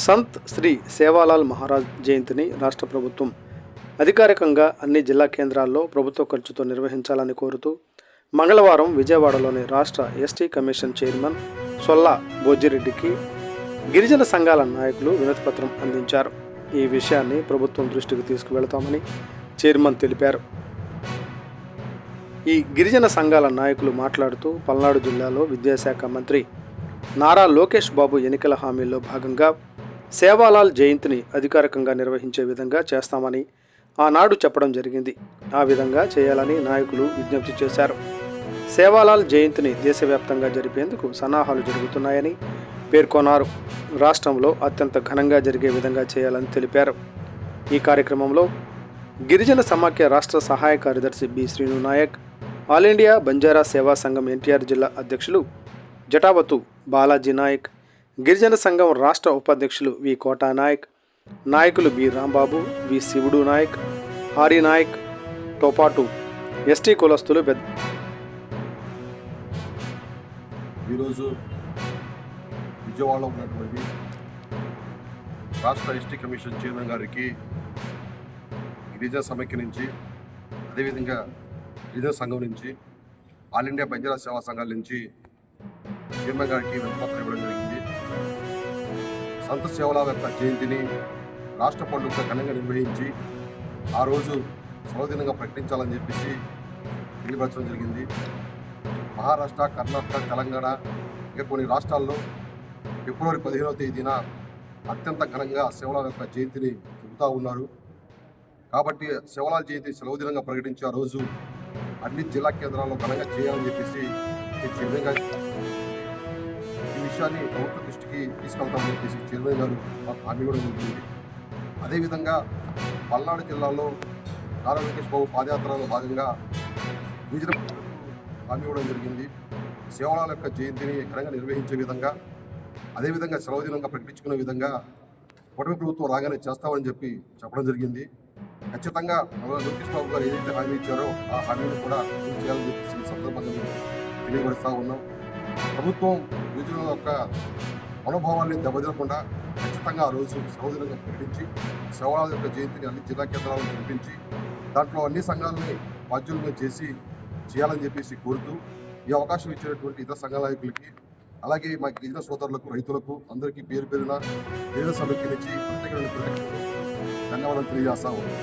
సంత్ శ్రీ సేవాలాల్ మహారాజ్ జయంతిని రాష్ట్ర ప్రభుత్వం అధికారికంగా అన్ని జిల్లా కేంద్రాల్లో ప్రభుత్వ ఖర్చుతో నిర్వహించాలని కోరుతూ మంగళవారం విజయవాడలోని రాష్ట్ర ఎస్టీ కమిషన్ చైర్మన్ సొల్లా బోజిరెడ్డికి గిరిజన సంఘాల నాయకులు వినతిపత్రం అందించారు. ఈ విషయాన్ని ప్రభుత్వం దృష్టికి తీసుకువెళతామని చైర్మన్ తెలిపారు. ఈ గిరిజన సంఘాల నాయకులు మాట్లాడుతూ పల్నాడు జిల్లాలో విద్యాశాఖ మంత్రి నారా లోకేష్ బాబు ఎన్నికల హామీల్లో భాగంగా సేవాలాల్ జయంతిని అధికారికంగా నిర్వహించే విధంగా చేస్తామని ఆనాడు చెప్పడం జరిగింది. ఆ విధంగా చేయాలని నాయకులు విజ్ఞప్తి చేశారు. సేవాలాల్ జయంతిని దేశవ్యాప్తంగా జరిపేందుకు సన్నాహాలు జరుగుతున్నాయని పేర్కొన్నారు. రాష్ట్రంలో అత్యంత ఘనంగా జరిగే విధంగా చేయాలని తెలిపారు. ఈ కార్యక్రమంలో గిరిజన సమాఖ్య రాష్ట్ర సహాయ కార్యదర్శి B Srinu Nayak, all India Banjara Seva Sangham NTR జిల్లా అధ్యక్షులు జటావతు బాలాజీ నాయక్, గిరిజన సంఘం రాష్ట్ర ఉపాధ్యక్షులు వి కోటా నాయక్, నాయకులు బి రాంబాబు, వి శివుడు నాయక్, హారి నాయక్తో పాటు ఎస్టీ కులస్తులు ఈరోజు విజయవాడలో ఉన్నటువంటి రాష్ట్ర ఎస్టీ కమిషన్ చైర్మన్ గారికి గిరిజన సమైక్య నుంచి, అదేవిధంగా గిరిజన సంఘం నుంచి, ఆల్ ఇండియా బంజారా సేవా సంఘాల నుంచి చైర్మన్ గారికి వినతిపత్రం ఇవ్వడం జరిగింది. సంత సేవలాల్ యొక్క జయంతిని రాష్ట్ర పండుగ ఘనంగా నిర్వహించి ఆ రోజు సెలవుదినంగా ప్రకటించాలని చెప్పేసి తెలియపరచడం జరిగింది. మహారాష్ట్ర, కర్ణాటక, తెలంగాణ ఇంకా కొన్ని రాష్ట్రాల్లో ఫిబ్రవరి 15వ తేదీన అత్యంత ఘనంగా సేవలాల్ యొక్క జయంతిని చెబుతూ ఉన్నారు. కాబట్టి సేవలాల్ జయంతి సెలవుదినంగా ప్రకటించి ఆ రోజు అన్ని జిల్లా కేంద్రాల్లో ఘనంగా చేయాలని చెప్పేసి చైర్మన్ గారు ఈ విషయాన్ని ప్రభుత్వ దృష్టికి తీసుకెళ్తామని చెప్పేసి చైర్మన్ గారు హామీ కూడా జరిగింది. అదేవిధంగా పల్నాడు జిల్లాలో నారా లోకేష్ బాబు పాదయాత్రలో భాగంగా గిరిజన హామీ ఇవ్వడం జరిగింది. సేవలాల్ యొక్క జయంతిని ఘనంగా నిర్వహించే విధంగా, అదేవిధంగా సెలవు దినంగా ప్రకటించుకునే విధంగా కూటమి ప్రభుత్వం రాగానే చేస్తామని చెప్పడం జరిగింది. ఖచ్చితంగా లోకేష్ బాబు గారు ఏదైతే హామీ ఇచ్చారో ఆ హామీని కూడా చేయాలని చెప్పేసి సందర్భంగా మేము తెలియపరుస్తూ ఉన్నాం. ప్రభుత్వం గిరిజనుల యొక్క మనోభావాన్ని దెబ్బతినకుండా ఖచ్చితంగా ఆ రోజు సెలవు దినంగా ప్రకటించి సేవలాల్ యొక్క జయంతిని అన్ని జిల్లా కేంద్రాలను జరిపించి దాంట్లో అన్ని సంఘాలని బాధ్యులుగా చేయాలని చెప్పేసి కోరుతూ ఈ అవకాశం ఇచ్చినటువంటి ఇతర సంఘాల నాయకులకి, అలాగే మా గిరిజన సోదరులకు, రైతులకు అందరికీ పేరు పేరున గిరిజన సమైక్య నుంచి ప్రత్యేకమైన ధన్యవాదాలు తెలియజేస్తా ఉన్నాం.